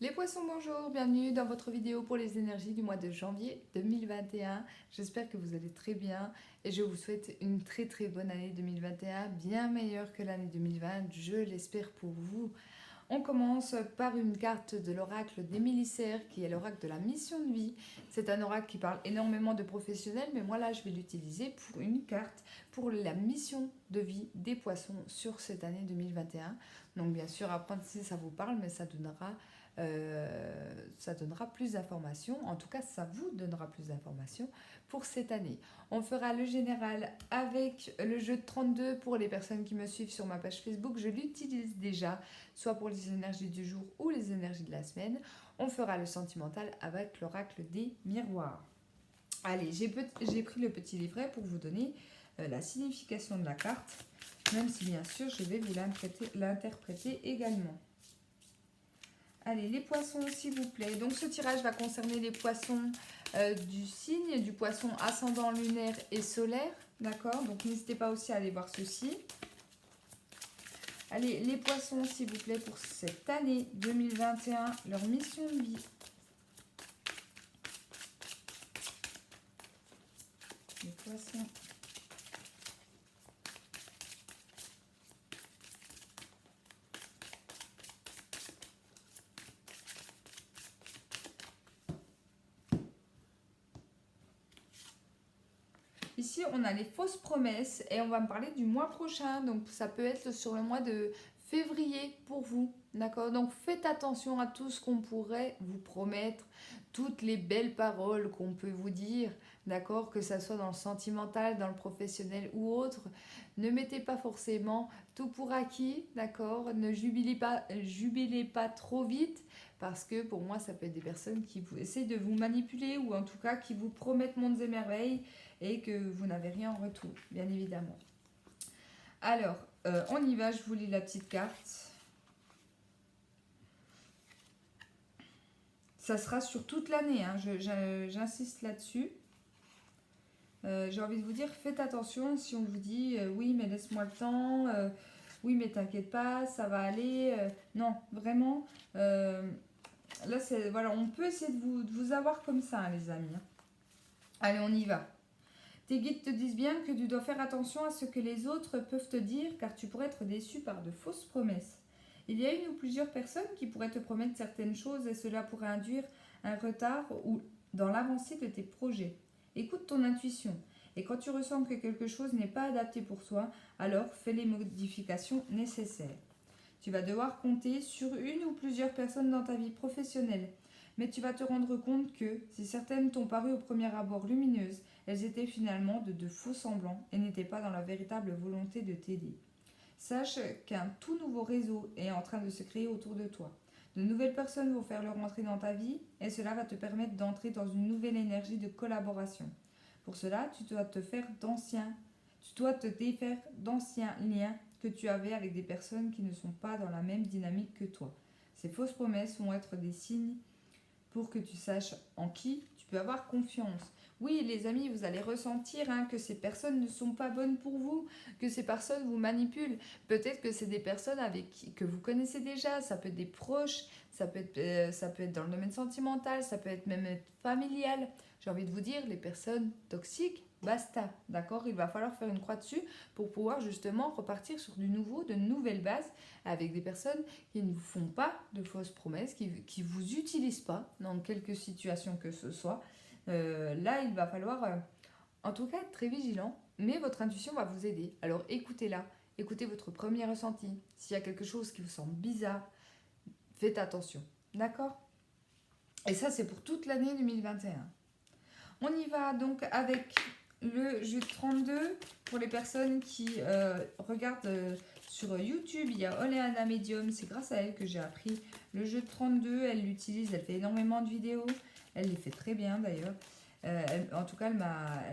Les poissons, bonjour, bienvenue dans votre vidéo pour les énergies du mois de janvier 2021. J'espère que vous allez très bien et je vous souhaite une très bonne année 2021, bien meilleure que l'année 2020, je l'espère pour vous. On commence par une carte de l'oracle des Mélissaires qui est l'oracle de la mission de vie. C'est un oracle qui parle énormément de professionnels, mais moi là je vais l'utiliser pour une carte pour la mission de vie des poissons sur cette année 2021. Donc bien sûr, après si ça vous parle, mais ça donnera plus d'informations. En tout cas, ça vous donnera plus d'informations pour cette année. On fera le général avec le jeu de 32 pour les personnes qui me suivent sur ma page Facebook. Je l'utilise déjà, soit pour les énergies du jour ou les énergies de la semaine. On fera le sentimental avec l'oracle des miroirs. Allez, j'ai pris le petit livret pour vous donner la signification de la carte, même si bien sûr je vais vous l'interpréter également. Allez, les poissons, s'il vous plaît. Donc, ce tirage va concerner les poissons du signe, du poisson ascendant lunaire et solaire. D'accord? Donc, n'hésitez pas aussi à aller voir ceci. Allez, les poissons, s'il vous plaît, pour cette année 2021, leur mission de vie. Les poissons. Ici, on a les fausses promesses et on va me parler du mois prochain. Donc, ça peut être sur le mois de février pour vous. D'accord? Donc, faites attention à tout ce qu'on pourrait vous promettre, toutes les belles paroles qu'on peut vous dire. D'accord? Que ça soit dans le sentimental, dans le professionnel ou autre. Ne mettez pas forcément tout pour acquis. D'accord? Ne jubilez pas trop vite. Parce que pour moi, ça peut être des personnes qui essaient de vous manipuler ou en tout cas qui vous promettent mondes et merveilles et que vous n'avez rien en retour, bien évidemment. Alors, on y va, je vous lis la petite carte. Ça sera sur toute l'année, hein, j'insiste là-dessus. J'ai envie de vous dire, faites attention si on vous dit oui, mais laisse-moi le temps, oui, mais t'inquiète pas, ça va aller. Non, vraiment, là, voilà, on peut essayer de vous avoir comme ça, hein, les amis. Allez, on y va. Tes guides te disent bien que tu dois faire attention à ce que les autres peuvent te dire car tu pourrais être déçu par de fausses promesses. Il y a une ou plusieurs personnes qui pourraient te promettre certaines choses et cela pourrait induire un retard ou dans l'avancée de tes projets. Écoute ton intuition et quand tu ressens que quelque chose n'est pas adapté pour toi, alors fais les modifications nécessaires. Tu vas devoir compter sur une ou plusieurs personnes dans ta vie professionnelle, mais tu vas te rendre compte que si certaines t'ont paru au premier abord lumineuses, elles étaient finalement de faux semblants et n'étaient pas dans la véritable volonté de t'aider. Sache qu'un tout nouveau réseau est en train de se créer autour de toi. De nouvelles personnes vont faire leur entrée dans ta vie et cela va te permettre d'entrer dans une nouvelle énergie de collaboration. Pour cela, tu dois te défaire d'anciens liens que tu avais avec des personnes qui ne sont pas dans la même dynamique que toi. Ces fausses promesses vont être des signes pour que tu saches en qui tu peux avoir confiance. Oui, les amis, vous allez ressentir que ces personnes ne sont pas bonnes pour vous, que ces personnes vous manipulent. Peut-être que c'est des personnes que vous connaissez déjà, ça peut être des proches, ça peut être dans le domaine sentimental, ça peut être même familial. J'ai envie de vous dire, les personnes toxiques, basta, d'accord? Il va falloir faire une croix dessus pour pouvoir justement repartir sur du nouveau, de nouvelles bases avec des personnes qui ne vous font pas de fausses promesses, qui ne vous utilisent pas dans quelque situation que ce soit. Là, il va falloir, en tout cas, être très vigilant, mais votre intuition va vous aider. Alors écoutez-la, écoutez votre premier ressenti. S'il y a quelque chose qui vous semble bizarre, faites attention, d'accord? Et ça, c'est pour toute l'année 2021. On y va donc avec le jeu de 32 pour les personnes qui regardent sur YouTube. Il y a Oleana Medium, c'est grâce à elle que j'ai appris le jeu de 32. Elle l'utilise, elle fait énormément de vidéos. Elle les fait très bien d'ailleurs. En tout cas, elle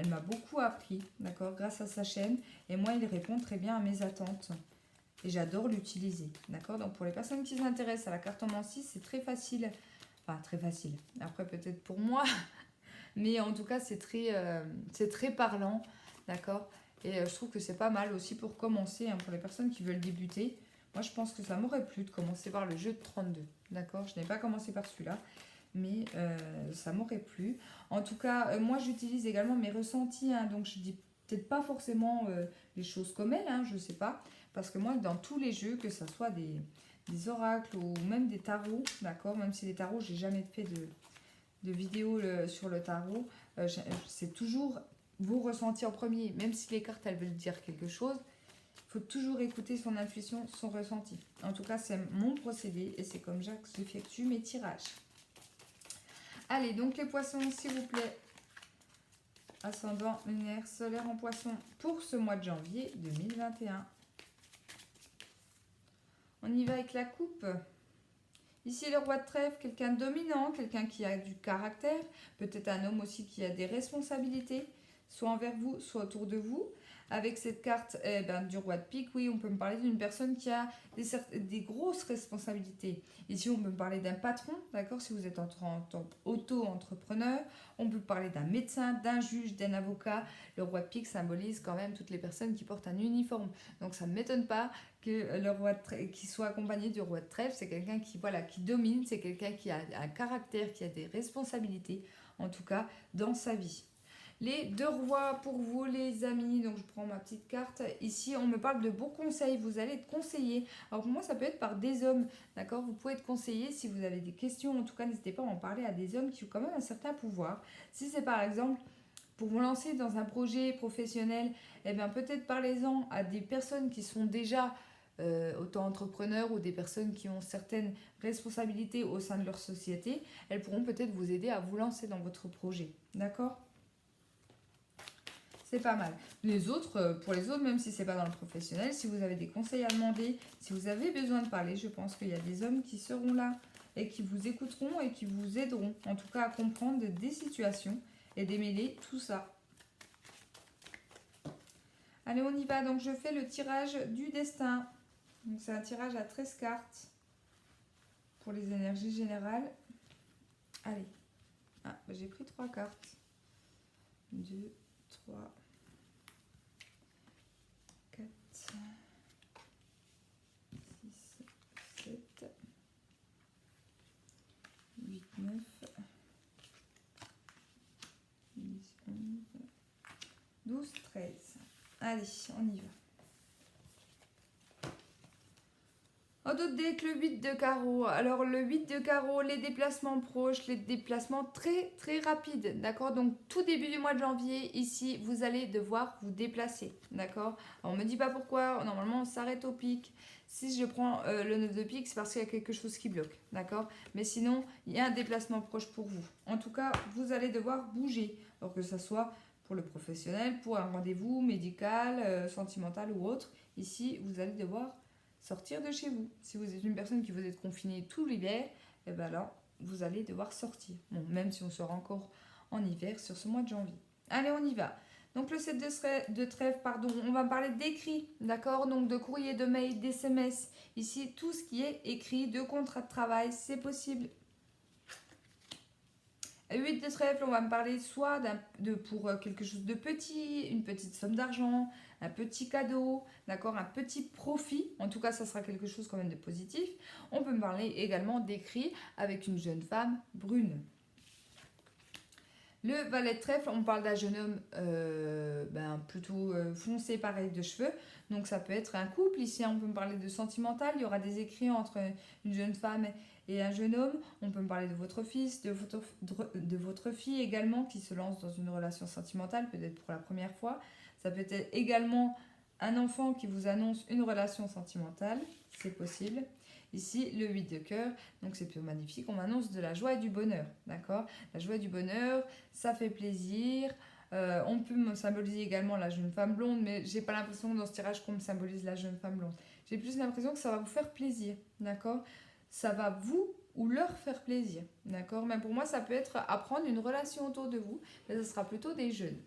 m'a beaucoup appris, d'accord, grâce à sa chaîne. Et moi, il répond très bien à mes attentes. Et j'adore l'utiliser, d'accord. Donc, pour les personnes qui s'intéressent à la cartomancie, c'est très facile. Enfin, très facile. Après, peut-être pour moi, mais en tout cas, c'est très parlant, d'accord. Et je trouve que c'est pas mal aussi pour commencer, pour les personnes qui veulent débuter. Moi, je pense que ça m'aurait plu de commencer par le jeu de 32. D'accord? Je n'ai pas commencé par celui-là, mais ça m'aurait plu. En tout cas, moi, j'utilise également mes ressentis. Hein, donc, je dis peut-être pas forcément les choses comme elles, hein, je sais pas. Parce que moi, dans tous les jeux, que ce soit des oracles ou même des tarots, d'accord? Même si les tarots, j'ai jamais fait de vidéo sur le tarot, c'est toujours vos ressentis en premier. Même si les cartes, elles veulent dire quelque chose, il faut toujours écouter son intuition, son ressenti. En tout cas, c'est mon procédé et c'est comme ça que j'effectue mes tirages. Allez, donc les poissons, s'il vous plaît. Ascendant, lunaire, solaire en poisson pour ce mois de janvier 2021. On y va avec la coupe. Ici, le roi de trèfle, quelqu'un de dominant, quelqu'un qui a du caractère, peut-être un homme aussi qui a des responsabilités, soit envers vous, soit autour de vous. Avec cette carte du roi de pique, oui, on peut me parler d'une personne qui a des grosses responsabilités. Ici, on peut me parler d'un patron, d'accord, si vous êtes en tant qu'auto-entrepreneur. On peut parler d'un médecin, d'un juge, d'un avocat. Le roi de pique symbolise quand même toutes les personnes qui portent un uniforme. Donc, ça ne m'étonne pas que le roi qui soit accompagné du roi de trèfle. C'est quelqu'un qui domine, c'est quelqu'un qui a un caractère, qui a des responsabilités, en tout cas, dans sa vie. Les deux rois pour vous, les amis. Donc, je prends ma petite carte. Ici, on me parle de bons conseils. Vous allez être conseillé. Alors, pour moi, ça peut être par des hommes. D'accord? Vous pouvez être conseillé si vous avez des questions. En tout cas, n'hésitez pas à en parler à des hommes qui ont quand même un certain pouvoir. Si c'est par exemple pour vous lancer dans un projet professionnel, eh bien, peut-être parlez-en à des personnes qui sont déjà auto-entrepreneurs ou des personnes qui ont certaines responsabilités au sein de leur société. Elles pourront peut-être vous aider à vous lancer dans votre projet. D'accord? C'est pas mal. Pour les autres, même si c'est pas dans le professionnel, si vous avez des conseils à demander, si vous avez besoin de parler, je pense qu'il y a des hommes qui seront là et qui vous écouteront et qui vous aideront, en tout cas à comprendre des situations et démêler tout ça. Allez, on y va. Donc, je fais le tirage du destin. Donc, c'est un tirage à 13 cartes pour les énergies générales. Allez. Ah, j'ai pris 3 cartes. 2, 3, 4, 6, 7, 8, 9, 10, 11, 12, 13. Allez, on y va. En d'autres decks, le 8 de carreau. Alors, le 8 de carreau, les déplacements proches, les déplacements très très rapides. D'accord? Donc, tout début du mois de janvier, ici, vous allez devoir vous déplacer. D'accord? On ne me dit pas pourquoi. Normalement, on s'arrête au pic. Si je prends le 9 de pique, c'est parce qu'il y a quelque chose qui bloque. D'accord? Mais sinon, il y a un déplacement proche pour vous. En tout cas, vous allez devoir bouger. Alors que ce soit pour le professionnel, pour un rendez-vous médical, sentimental ou autre. Ici, vous allez devoir sortir de chez vous. Si vous êtes une personne qui vous êtes confinée tout l'hiver, et bien là, vous allez devoir sortir. Bon, même si on sera encore en hiver sur ce mois de janvier. Allez, on y va. Donc le 7 de trèfle, pardon, on va parler d'écrit, d'accord? Donc de courrier, de mail, d'SMS. Ici, tout ce qui est écrit, de contrat de travail, c'est possible. 8 de trèfle, on va me parler soit pour quelque chose de petit, une petite somme d'argent, un petit cadeau, d'accord, un petit profit. En tout cas, ça sera quelque chose quand même de positif. On peut me parler également d'écrit avec une jeune femme brune. Le valet de trèfle, on parle d'un jeune homme plutôt foncé, pareil, de cheveux. Donc ça peut être un couple. Ici, on peut me parler de sentimental. Il y aura des écrits entre une jeune femme et un jeune homme. On peut me parler de votre fils, de votre fille également qui se lance dans une relation sentimentale, peut-être pour la première fois. Ça peut être également un enfant qui vous annonce une relation sentimentale. C'est possible. Ici, le 8 de cœur, donc c'est plutôt magnifique. On m'annonce de la joie et du bonheur, d'accord? La joie et du bonheur, ça fait plaisir. On peut me symboliser également la jeune femme blonde, mais j'ai pas l'impression dans ce tirage qu'on me symbolise la jeune femme blonde. J'ai plus l'impression que ça va vous faire plaisir, d'accord? Ça va vous ou leur faire plaisir, d'accord? Mais pour moi, ça peut être apprendre une relation autour de vous, mais ce sera plutôt des jeunes.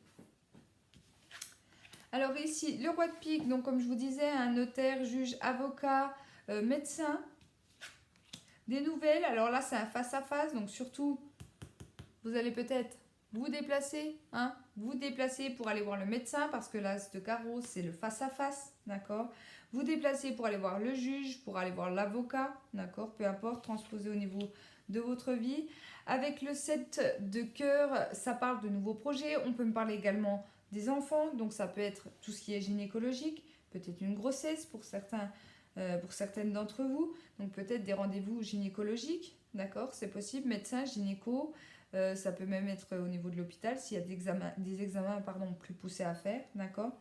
Alors ici, le roi de pique, donc comme je vous disais, un notaire, juge, avocat, médecin. Des nouvelles, alors là c'est un face à face, donc surtout vous allez peut-être vous déplacez, hein, vous déplacez pour aller voir le médecin, parce que l'as de carreau, c'est le face-à-face, d'accord? Vous déplacez pour aller voir le juge, pour aller voir l'avocat, d'accord? Peu importe, transposé au niveau de votre vie. Avec le 7 de cœur, ça parle de nouveaux projets. On peut me parler également des enfants, donc ça peut être tout ce qui est gynécologique, peut-être une grossesse pour certains, pour certaines d'entre vous, donc peut-être des rendez-vous gynécologiques, d'accord? C'est possible, médecin, gynéco. Ça peut même être au niveau de l'hôpital s'il y a des examens plus poussés à faire, d'accord?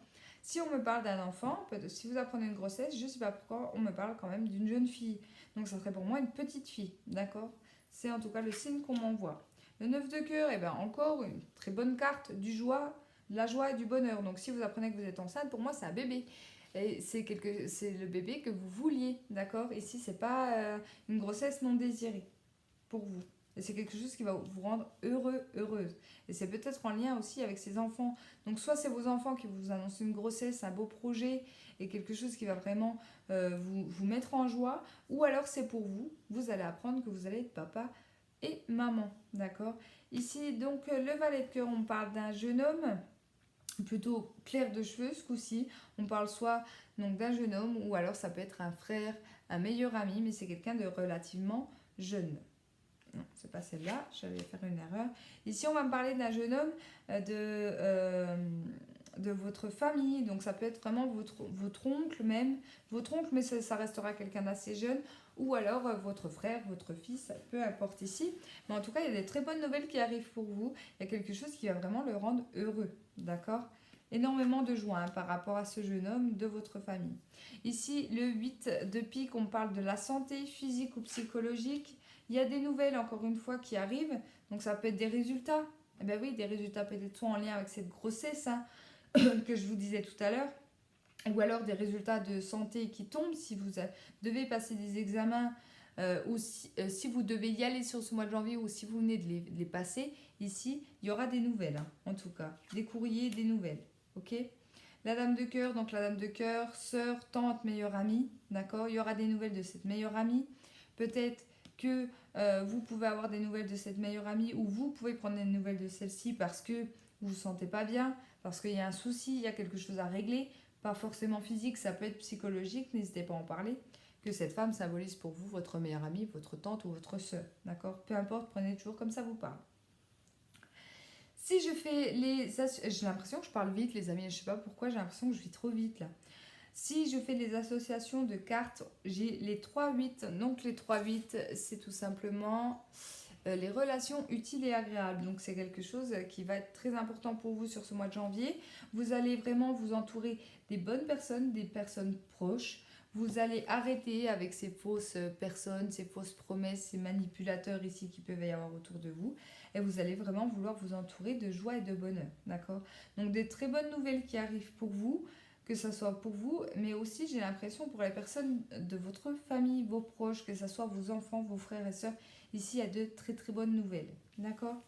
Si on me parle d'un enfant, si vous apprenez une grossesse, je ne sais pas pourquoi, on me parle quand même d'une jeune fille. Donc ça serait pour moi une petite fille, d'accord? C'est en tout cas le signe qu'on m'envoie. Le 9 de cœur, et bien encore une très bonne carte de la joie et du bonheur. Donc si vous apprenez que vous êtes enceinte, pour moi c'est un bébé. Et c'est le bébé que vous vouliez, d'accord? Ici, c'est pas une grossesse non désirée pour vous. Et c'est quelque chose qui va vous rendre heureux, heureuse. Et c'est peut-être en lien aussi avec ses enfants. Donc soit c'est vos enfants qui vous annoncent une grossesse, un beau projet et quelque chose qui va vraiment vous mettre en joie. Ou alors c'est pour vous. Vous allez apprendre que vous allez être papa et maman. D'accord? Ici, donc le valet de cœur, on parle d'un jeune homme plutôt clair de cheveux ce coup-ci. On parle soit donc d'un jeune homme ou alors ça peut être un frère, un meilleur ami, mais c'est quelqu'un de relativement jeune. Non, c'est pas celle-là, j'allais faire une erreur. Ici, on va me parler d'un jeune homme de votre famille. Donc, ça peut être vraiment votre oncle même. Votre oncle, mais ça restera quelqu'un d'assez jeune. Ou alors votre frère, votre fils, peu importe ici. Mais en tout cas, il y a des très bonnes nouvelles qui arrivent pour vous. Il y a quelque chose qui va vraiment le rendre heureux. D'accord? Énormément de joie par rapport à ce jeune homme de votre famille. Ici, le 8 de pique, on parle de la santé physique ou psychologique. Il y a des nouvelles, encore une fois, qui arrivent. Donc, ça peut être des résultats. Eh bien oui, des résultats peut-être soit en lien avec cette grossesse que je vous disais tout à l'heure. Ou alors des résultats de santé qui tombent. Si vous devez passer des examens ou si vous devez y aller sur ce mois de janvier ou si vous venez de les passer, ici, il y aura des nouvelles. En tout cas, des courriers, des nouvelles. Ok ? La dame de cœur, donc la dame de cœur, sœur, tante, meilleure amie. D'accord ? Il y aura des nouvelles de cette meilleure amie. Peut-être que vous pouvez avoir des nouvelles de cette meilleure amie ou vous pouvez prendre des nouvelles de celle-ci parce que vous vous sentez pas bien, parce qu'il y a un souci, il y a quelque chose à régler, pas forcément physique, ça peut être psychologique, n'hésitez pas à en parler, que cette femme symbolise pour vous votre meilleure amie, votre tante ou votre soeur, d'accord? Peu importe, prenez toujours comme ça vous parle. Si je fais j'ai l'impression que je parle vite les amis, je sais pas pourquoi, j'ai l'impression que je vis trop vite là. Si je fais les associations de cartes, j'ai les 3-8. Donc les 3-8, c'est tout simplement les relations utiles et agréables. Donc c'est quelque chose qui va être très important pour vous sur ce mois de janvier. Vous allez vraiment vous entourer des bonnes personnes, des personnes proches. Vous allez arrêter avec ces fausses personnes, ces fausses promesses, ces manipulateurs ici qui peuvent y avoir autour de vous. Et vous allez vraiment vouloir vous entourer de joie et de bonheur. D'accord? Donc des très bonnes nouvelles qui arrivent pour vous, que ce soit pour vous, mais aussi j'ai l'impression pour les personnes de votre famille, vos proches, que ce soit vos enfants, vos frères et sœurs. Ici, il y a de très très bonnes nouvelles. D'accord?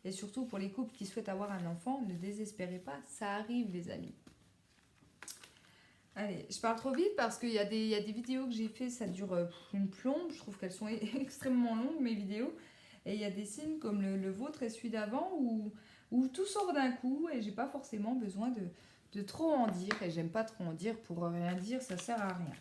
Et surtout pour les couples qui souhaitent avoir un enfant, ne désespérez pas, ça arrive les amis. Allez, je parle trop vite parce qu'il y a des vidéos que j'ai fait, ça dure une plombe. Je trouve qu'elles sont extrêmement longues, mes vidéos. Et il y a des signes comme le vôtre et celui d'avant où tout sort d'un coup et j'ai pas forcément besoin de trop en dire. Et j'aime pas trop en dire pour rien dire, ça sert à rien.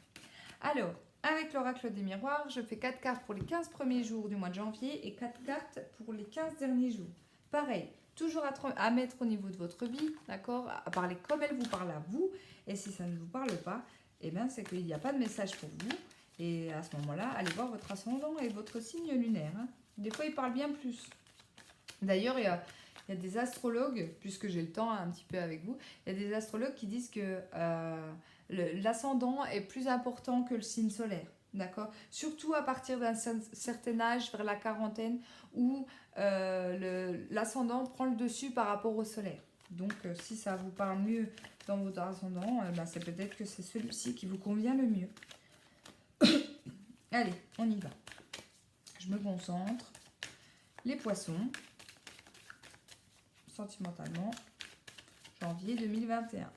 Alors, avec l'oracle des miroirs, je fais 4 cartes pour les 15 premiers jours du mois de janvier et 4 cartes pour les 15 derniers jours. Pareil, toujours à mettre au niveau de votre vie, d'accord? À parler comme elle vous parle à vous. Et si ça ne vous parle pas, eh bien, c'est qu'il n'y a pas de message pour vous. Et à ce moment-là, allez voir votre ascendant et votre signe lunaire. Des fois, il parle bien plus. D'ailleurs, il y a des astrologues, puisque j'ai le temps un petit peu avec vous, il y a des astrologues qui disent que l'ascendant est plus important que le signe solaire. D'accord? Surtout à partir d'un certain âge, vers la quarantaine, où l'ascendant prend le dessus par rapport au solaire. Donc, si ça vous parle mieux dans votre ascendant, c'est peut-être que c'est celui-ci qui vous convient le mieux. Allez, on y va. Je me concentre. Les poissons, sentimentalement, janvier 2021.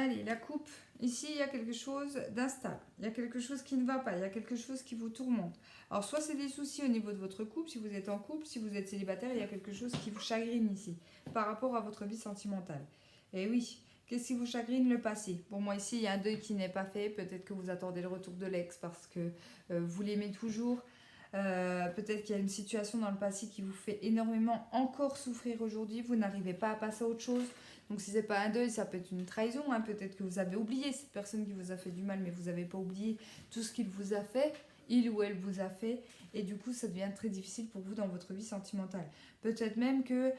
Allez, la coupe. Ici, il y a quelque chose d'instable. Il y a quelque chose qui ne va pas. Il y a quelque chose qui vous tourmente. Alors, soit c'est des soucis au niveau de votre couple, si vous êtes en couple, si vous êtes célibataire, il y a quelque chose qui vous chagrine ici, par rapport à votre vie sentimentale. Et oui, qu'est-ce qui vous chagrine? Le passé. Pour moi, ici, il y a un deuil qui n'est pas fait. Peut-être que vous attendez le retour de l'ex parce que vous l'aimez toujours. Peut-être qu'il y a une situation dans le passé qui vous fait énormément encore souffrir aujourd'hui. Vous n'arrivez pas à passer à autre chose. Donc si c'est pas un deuil, ça peut être une trahison. Hein. Peut-être que vous avez oublié cette personne qui vous a fait du mal, mais vous n'avez pas oublié tout ce qu'il vous a fait, il ou elle vous a fait. Et du coup, ça devient très difficile pour vous dans votre vie sentimentale. Peut-être même que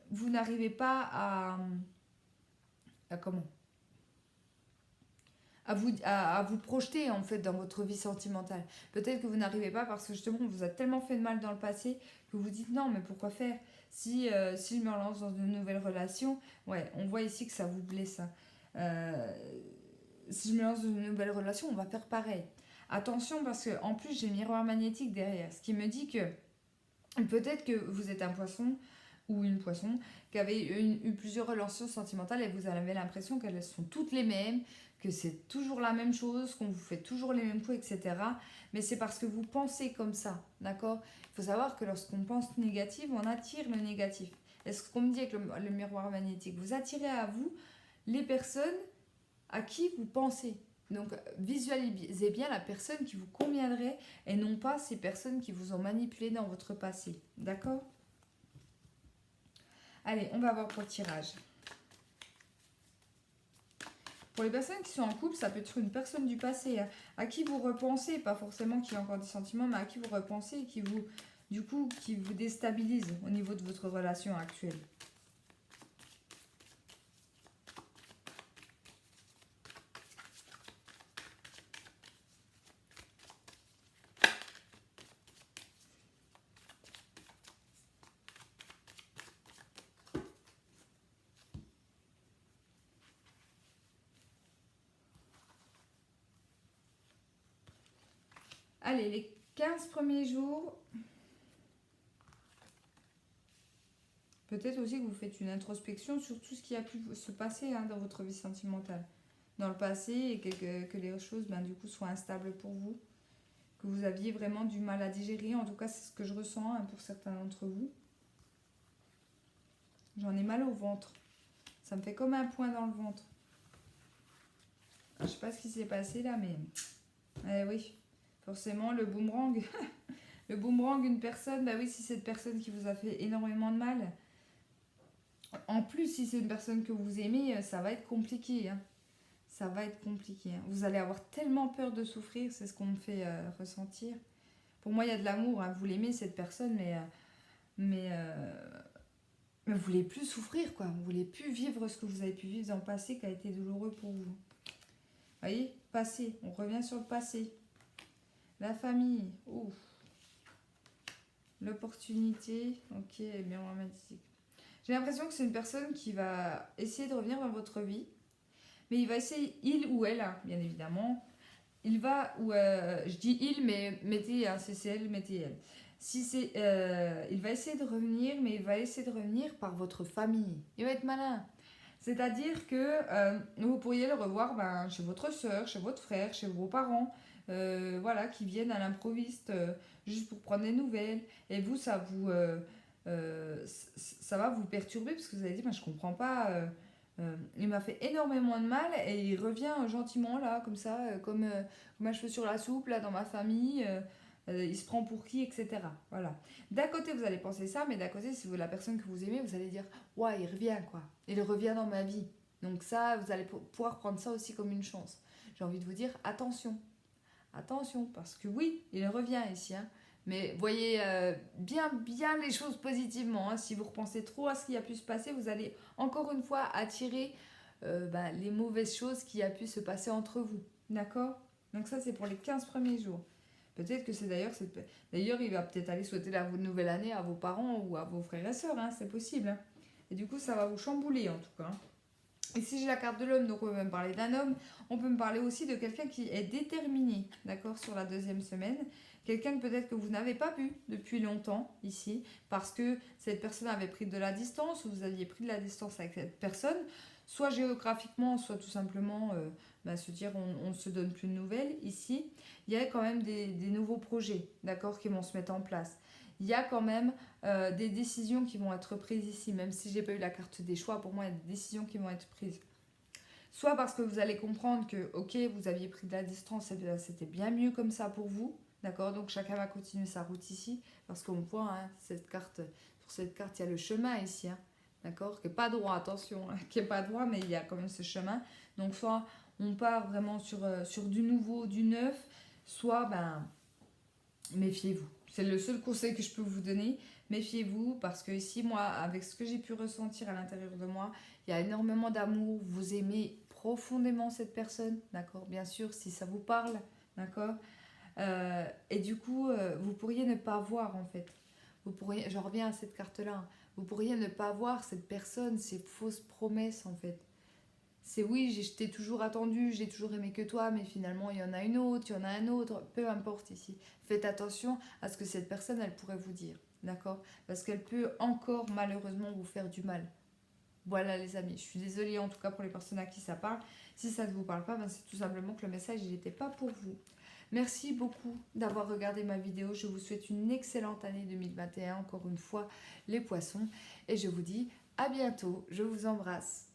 vous n'arrivez pas à comment à vous projeter en fait dans votre vie sentimentale. Peut-être que vous n'arrivez pas parce que justement on vous a tellement fait de mal dans le passé que vous dites non mais pourquoi faire si je me relance dans une nouvelle relation, ouais on voit ici que ça vous blesse. Hein. Si je me lance dans une nouvelle relation on va faire pareil. Attention parce que en plus j'ai miroir magnétique derrière, ce qui me dit que peut-être que vous êtes un poisson ou une poisson qui avait eu plusieurs relations sentimentales et vous avez l'impression qu'elles sont toutes les mêmes, que c'est toujours la même chose, qu'on vous fait toujours les mêmes coups, etc. Mais c'est parce que vous pensez comme ça, d'accord? Il faut savoir que lorsqu'on pense négatif, on attire le négatif. Et ce qu'on me dit avec le miroir magnétique, vous attirez à vous les personnes à qui vous pensez. Donc visualisez bien la personne qui vous conviendrait et non pas ces personnes qui vous ont manipulé dans votre passé, d'accord? Allez, on va voir pour le tirage. Pour les personnes qui sont en couple, ça peut être une personne du passé à qui vous repensez, pas forcément qui a encore des sentiments, mais à qui vous repensez et qui vous, du coup, qui vous déstabilise au niveau de votre relation actuelle. Allez, les 15 premiers jours, peut-être aussi que vous faites une introspection sur tout ce qui a pu se passer dans votre vie sentimentale. Dans le passé et que les choses du coup soient instables pour vous. Que vous aviez vraiment du mal à digérer. En tout cas, c'est ce que je ressens pour certains d'entre vous. J'en ai mal au ventre. Ça me fait comme un point dans le ventre. Je ne sais pas ce qui s'est passé là, mais... oui, forcément, le boomerang. Le boomerang, une personne, bah oui, si c'est une personne qui vous a fait énormément de mal. En plus, si c'est une personne que vous aimez, ça va être compliqué. Hein. Ça va être compliqué. Hein. Vous allez avoir tellement peur de souffrir, c'est ce qu'on me fait ressentir. Pour moi, il y a de l'amour. Hein. Vous l'aimez, cette personne, mais vous voulez plus souffrir, quoi. Vous voulez plus vivre ce que vous avez pu vivre dans le passé qui a été douloureux pour vous. Vous voyez, passé. On revient sur le passé. La famille. Ouf. L'opportunité. Ok, bien romantique. J'ai l'impression que c'est une personne qui va essayer de revenir dans votre vie. Mais il va essayer, il ou elle, bien évidemment. Il va, ou je dis il, mais mettez un CCL, mettez elle. Si c'est, il va essayer de revenir, mais il va essayer de revenir par votre famille. Il va être malin. C'est-à-dire que vous pourriez le revoir chez votre soeur, chez votre frère, chez vos parents, voilà, qui viennent à l'improviste juste pour prendre des nouvelles. Et vous, ça va vous perturber parce que vous allez dire, je comprends pas. Il m'a fait énormément de mal et il revient gentiment là, comme ça, comme un cheveu sur la soupe, là, dans ma famille. Il se prend pour qui, etc. Voilà. D'un côté, vous allez penser ça, mais d'un côté, si vous la personne que vous aimez, vous allez dire ouais, il revient, quoi. Il revient dans ma vie. Donc ça, vous allez pouvoir prendre ça aussi comme une chance. J'ai envie de vous dire attention. Attention, parce que oui, il revient ici. Hein. Mais voyez bien les choses positivement. Hein. Si vous repensez trop à ce qui a pu se passer, vous allez encore une fois attirer les mauvaises choses qui a pu se passer entre vous. D'accord? Donc ça, c'est pour les 15 premiers jours. Peut-être que c'est d'ailleurs... D'ailleurs, il va peut-être aller souhaiter la nouvelle année à vos parents ou à vos frères et sœurs. Hein, c'est possible. Hein. Et du coup, ça va vous chambouler en tout cas. Et si j'ai la carte de l'homme, donc on peut me parler d'un homme, on peut me parler aussi de quelqu'un qui est déterminé, d'accord, sur la deuxième semaine. Quelqu'un peut-être que vous n'avez pas vu depuis longtemps ici, parce que cette personne avait pris de la distance, ou vous aviez pris de la distance avec cette personne, soit géographiquement, soit tout simplement se dire on ne se donne plus de nouvelles. Ici, il y a quand même des nouveaux projets, d'accord, qui vont se mettre en place. Il y a quand même des décisions qui vont être prises ici, même si j'ai pas eu la carte des choix, pour moi, il y a des décisions qui vont être prises. Soit parce que vous allez comprendre que, ok, vous aviez pris de la distance, c'était bien mieux comme ça pour vous, d'accord? Donc chacun va continuer sa route ici, parce qu'on voit, hein, sur cette carte, il y a le chemin ici, hein, d'accord? Qui n'est pas droit, attention, hein, qui n'est pas droit, mais il y a quand même ce chemin. Donc soit on part vraiment sur du nouveau, du neuf, soit, méfiez-vous. C'est le seul conseil que je peux vous donner. Méfiez-vous parce que ici, moi, avec ce que j'ai pu ressentir à l'intérieur de moi, il y a énormément d'amour. Vous aimez profondément cette personne, d'accord? Bien sûr, si ça vous parle, d'accord? Et du coup, vous pourriez ne pas voir en fait. Je reviens à cette carte-là. Vous pourriez ne pas voir cette personne, ces fausses promesses en fait. C'est oui, je t'ai toujours attendu, j'ai toujours aimé que toi, mais finalement il y en a une autre, il y en a un autre, peu importe ici. Faites attention à ce que cette personne, elle pourrait vous dire, d'accord? Parce qu'elle peut encore malheureusement vous faire du mal. Voilà les amis, je suis désolée en tout cas pour les personnes à qui ça parle. Si ça ne vous parle pas, c'est tout simplement que le message il n'était pas pour vous. Merci beaucoup d'avoir regardé ma vidéo. Je vous souhaite une excellente année 2021, encore une fois les poissons. Et je vous dis à bientôt. Je vous embrasse.